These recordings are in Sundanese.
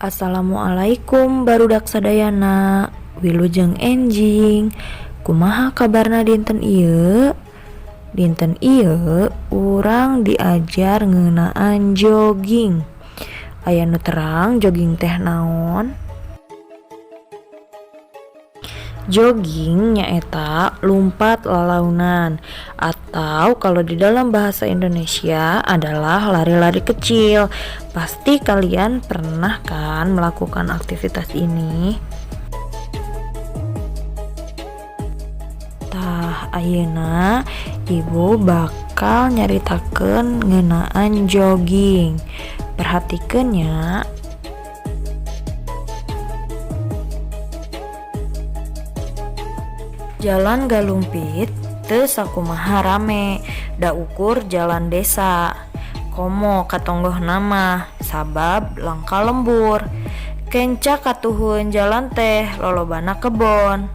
Assalamualaikum barudak sadayana, wilujeng enjing. Kumaha kabarna dinten ieu? Dinten ieu urang diajar ngeunaan jogging. Aya nu terang jogging teh naon? Jogging nyaeta lumpat lalaunan atau kalau di dalam bahasa Indonesia adalah lari-lari kecil. Pasti kalian pernah kan melakukan aktivitas ini? Tah ayeuna ibu bakal nyaritakeun ngeunaan jogging. Perhatikeun nya. Jalan galumpit teu sakumaha rame, da ukur jalan desa. Komo katonggoh nama, sabab langka lembur. Kenca katuhun jalan teh lolobana kebon.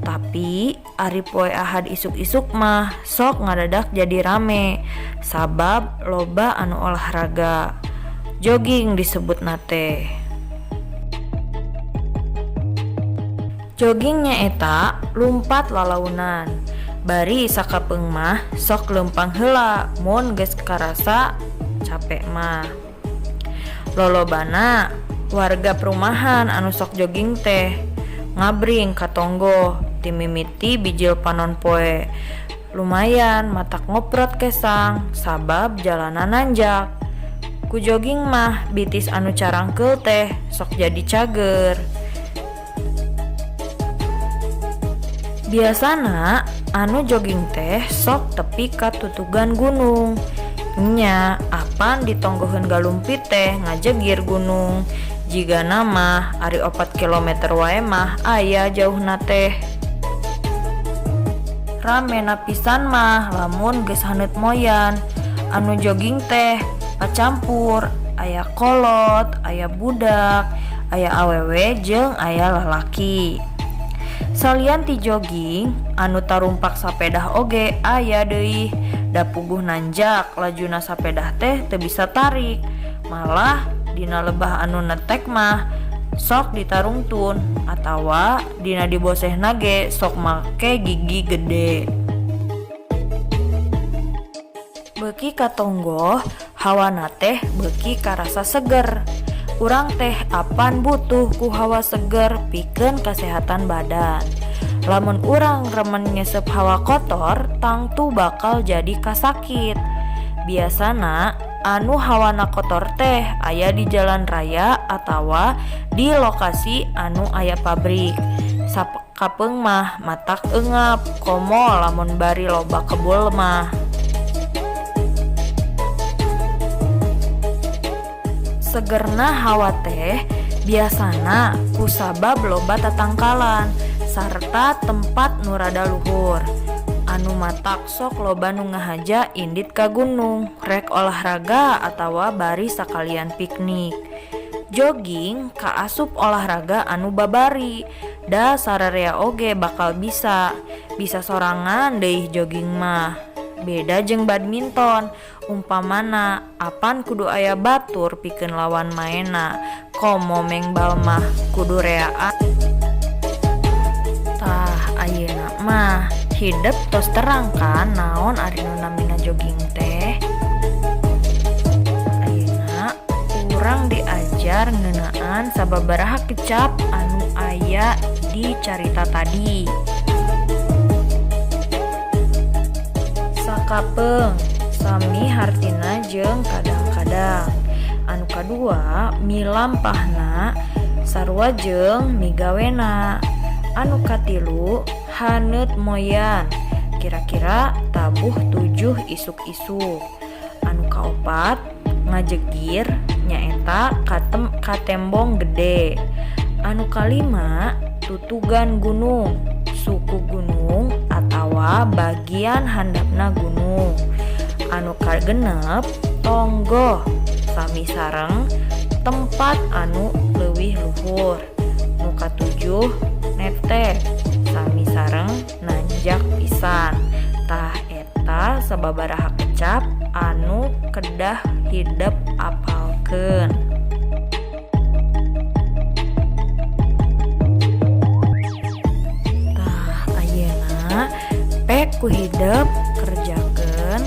Tapi ari poe Ahad isuk-isuk mah sok ngadadak jadi rame, sabab loba anu olahraga. Jogging disebut nate. Jogging nyaeta lumpat lalaunan. Bari sakapeung mah sok leumpang heula mun geus karasa capek mah. Lolobana warga perumahan anu sok jogging teh ngabring katonggo ti mimiti bijil panon poe. Lumayan matak ngoprot kesang sabab jalanan nanjak. Ku jogging mah bitis anu carangkeul teh sok jadi cager. Biasana anu jogging teh sok tepi ka tutugan gunung. Nya apan ditonggoheun galumpit teh ngajegir gunung. Jigana mah ari 4 km wae mah aya jauhna teh. Ramena pisan mah lamun geus haneut moyan. Anu jogging teh pacampur, aya kolot, aya budak, aya awewe jeung aya lalaki. Salian ti jogging anu tarumpak sapedah oge aya deui, da puguh nanjak lajuna sapedah teh teu bisa tarik, malah dina lebah anu netek mah sok ditarungtun atawa dina dibosehna ge sok make gigi gede. Beuki katonggoh hawana teh beuki karasa seger. Urang teh apan butuh ku hawa seger pikeun kasehatan badan. Lamun urang remen ngesep hawa kotor, tangtu bakal jadi kasakit. Biasana anu hawana kotor teh aya di jalan raya atawa di lokasi anu aya pabrik. Sakapeung mah matak eungap, komo lamun bari loba kebul mah. Segerna hawa teh biasana kusabab loba tatangkalan sarta tempat nu rada luhur. Anu matak sok loba nu ngahaja indit ka gunung rek olahraga atawa bari sakalian piknik. Jogging kaasup olahraga anu babari, da sararea oge bakal bisa sorangan deui jogging mah. Beda jeung badminton, umpamana apan kudu aya batur pikeun lawan maena, komo mengbal mah kudu reaan. Tah ayeuna mah hidep tos terang kan naon ari nu namina jogging teh. Ayeuna urang diajar ngeunaan sababaraha kecap anu aya di carita tadi. Sakapeung sami hartina jeung kadang-kadang. Anu kadua milampahna sarua jeung migawena. Anu katilu haneut moyan, kira-kira tabuh 7 isuk-isuk. Anu kaopat ngajegir nyaeta katembong gede. Anu kalima tutugan gunung, suku gunung atawa bagian handapna gunung. Anu kagenep tonggo sami sareng tempat anu leuwih luhur. Nu katujuh nete sami sareng nanjak pisan. Tah eta sababaraha kecap anu kedah hidep apalkeun. ku hidup kerjakeun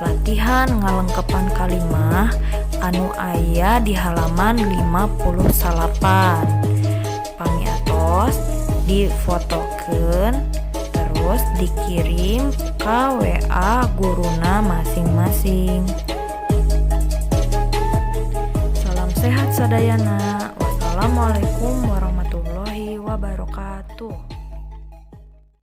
latihan ngalengkepan kalimah anu aya di halaman 58. Pamiatos difotokeun terus dikirim ke WA guruna masing-masing. Salam sehat sadayana. Wassalamualaikum warahmatullahi wabarakatuh.